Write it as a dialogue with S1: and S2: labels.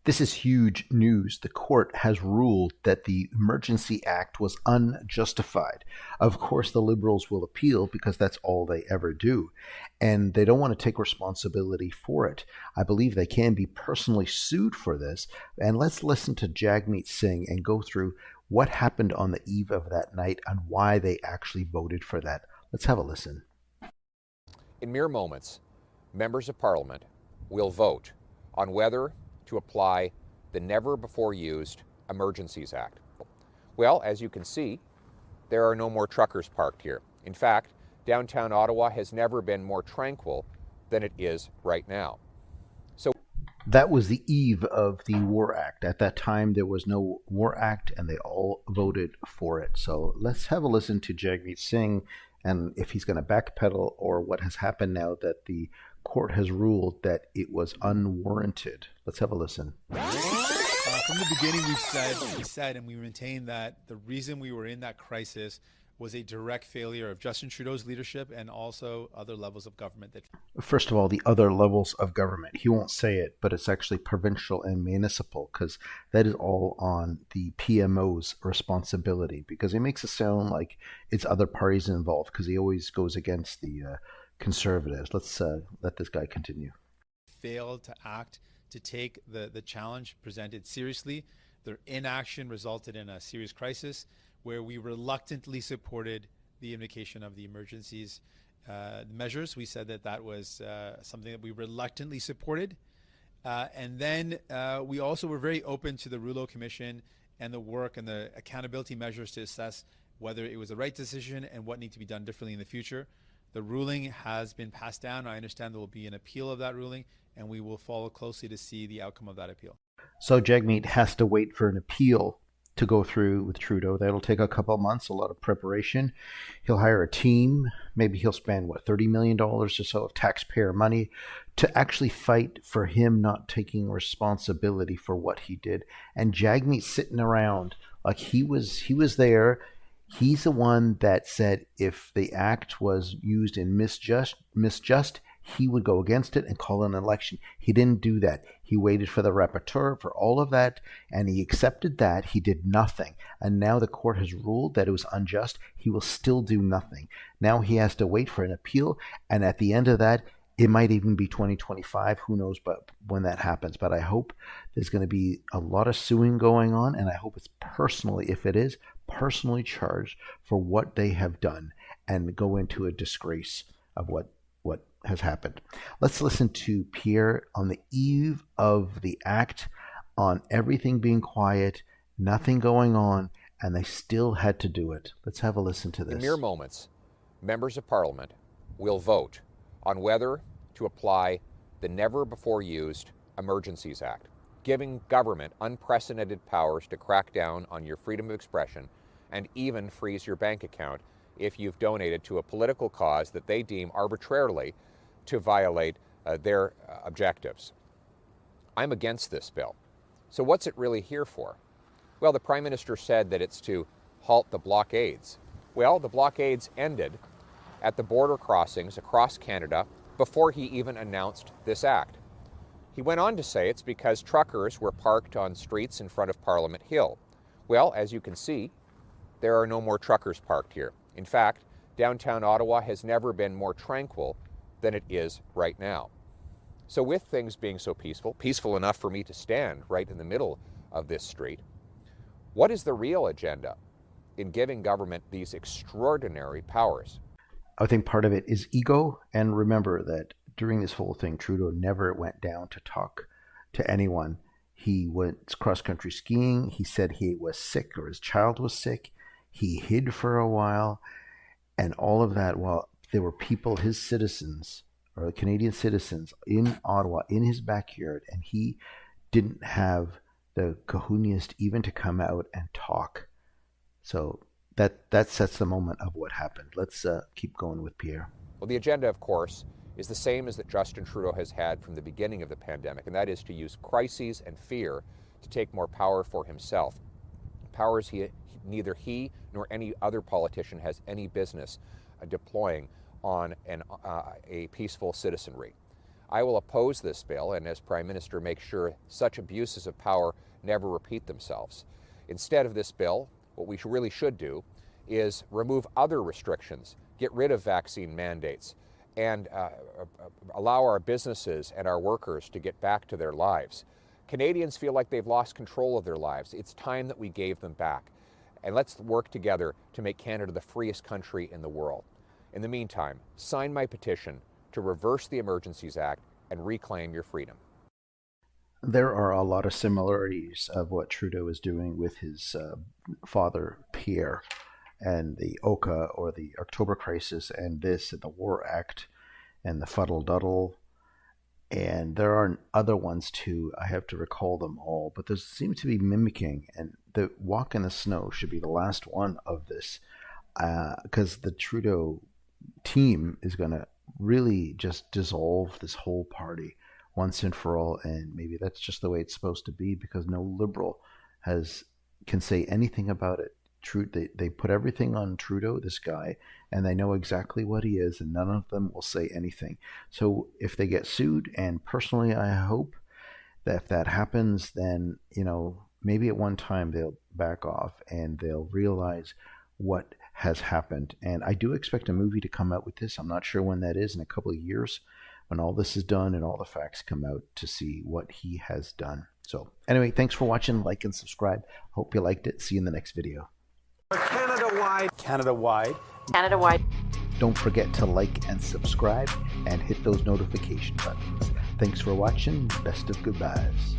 S1: This is huge news. The court has ruled that the Emergency Act was unjustified. Of course, the Liberals will appeal because that's all they ever do. And they don't want to take responsibility for it. I believe they can be personally sued for this. And let's listen to Jagmeet Singh and go through what happened on the eve of that night and why they actually voted for that. Let's have a listen.
S2: In mere moments, members of Parliament will vote on whether to apply the never-before-used Emergencies Act. Well, as you can see, there are no more truckers parked here. In fact, downtown Ottawa has never been more tranquil than it is right now. So
S1: that was the eve of the War Act. At that time, there was no War Act, and they all voted for it. So let's have a listen to Jagmeet Singh and if he's going to backpedal or what has happened now that the court has ruled that it was unwarranted. Let's have a listen.
S3: From the beginning, we said, and we maintain that the reason we were in that crisis was a direct failure of Justin Trudeau's leadership and also other levels of government.
S1: First of all, the other levels of government. He won't say it, but it's actually provincial and municipal because that is all on the PMO's responsibility because he makes it sound like it's other parties involved because he always goes against the Conservatives. Let's let this guy continue.
S3: Failed to act, to take the challenge presented seriously. Their inaction resulted in a serious crisis where we reluctantly supported the invocation of the emergencies measures. We said that was something that we reluctantly supported. And then we also were very open to the Rouleau Commission and the work and the accountability measures to assess whether it was the right decision and what needs to be done differently in the future. The ruling has been passed down. I understand there will be an appeal of that ruling, and we will follow closely to see the outcome of that appeal.
S1: So Jagmeet has to wait for an appeal to go through with Trudeau. That'll take a couple of months, a lot of preparation. He'll hire a team. Maybe he'll spend, $30 million or so of taxpayer money to actually fight for him not taking responsibility for what he did. And Jagmeet sitting around like he was there. He's the one that said if the act was used in misjust, he would go against it and call an election. He didn't do that. He waited for the rapporteur for all of that, and he accepted that. He did nothing. And now the court has ruled that it was unjust. He will still do nothing. Now he has to wait for an appeal, and at the end of that, it might even be 2025. Who knows but when that happens. But I hope there's going to be a lot of suing going on, and I hope it's personally, if it is, personally charged for what they have done and go into a disgrace of what has happened. Let's listen to Pierre on the eve of the act, on everything being quiet, nothing going on, and they still had to do it. Let's have a listen to this.
S2: In mere moments, members of Parliament will vote on whether to apply the never-before-used Emergencies Act, giving government unprecedented powers to crack down on your freedom of expression and even freeze your bank account if you've donated to a political cause that they deem arbitrarily to violate their objectives. I'm against this bill. So what's it really here for? Well, the Prime Minister said that it's to halt the blockades. Well, the blockades ended at the border crossings across Canada before he even announced this act. He went on to say it's because truckers were parked on streets in front of Parliament Hill. Well, as you can see, there are no more truckers parked here. In fact, downtown Ottawa has never been more tranquil than it is right now. So with things being so peaceful enough for me to stand right in the middle of this street, what is the real agenda in giving government these extraordinary powers?
S1: I think part of it is ego. And remember that during this whole thing, Trudeau never went down to talk to anyone. He went cross-country skiing. He said he was sick or his child was sick. He hid for a while. And all of that while there were people, his citizens, or Canadian citizens in Ottawa, in his backyard, and he didn't have the cojones even to come out and talk. So that sets the moment of what happened. Let's keep going with Pierre.
S2: Well, the agenda, of course, is the same as that Justin Trudeau has had from the beginning of the pandemic, and that is to use crises and fear to take more power for himself. Powers neither he nor any other politician has any business deploying on a peaceful citizenry. I will oppose this bill and, as Prime Minister, make sure such abuses of power never repeat themselves. Instead of this bill, what we really should do is remove other restrictions, get rid of vaccine mandates, and allow our businesses and our workers to get back to their lives. Canadians feel like they've lost control of their lives. It's time that we gave them back. And let's work together to make Canada the freest country in the world. In the meantime, sign my petition to reverse the Emergencies Act and reclaim your freedom.
S1: There are a lot of similarities of what Trudeau is doing with his father, Pierre, and the OCA, or the October Crisis, and this, and the War Act, and the Fuddle Duddle. And there are other ones too. I have to recall them all, but there seems to be mimicking, and the walk in the snow should be the last one of this, because the Trudeau team is going to really just dissolve this whole party once and for all, and maybe that's just the way it's supposed to be, because no liberal can say anything about it. They put everything on Trudeau, this guy, and they know exactly what he is, and none of them will say anything. So if they get sued, and personally I hope that if that happens, then, maybe at one time they'll back off and they'll realize what has happened. And I do expect a movie to come out with this. I'm not sure when that is, in a couple of years, when all this is done and all the facts come out, to see what he has done. So anyway, thanks for watching. Like and subscribe. Hope you liked it. See you in the next video.
S4: Canada-wide. Canada-wide.
S5: Canada-wide.
S1: Don't forget to like and subscribe and hit those notification buttons. Thanks for watching. Best of goodbyes.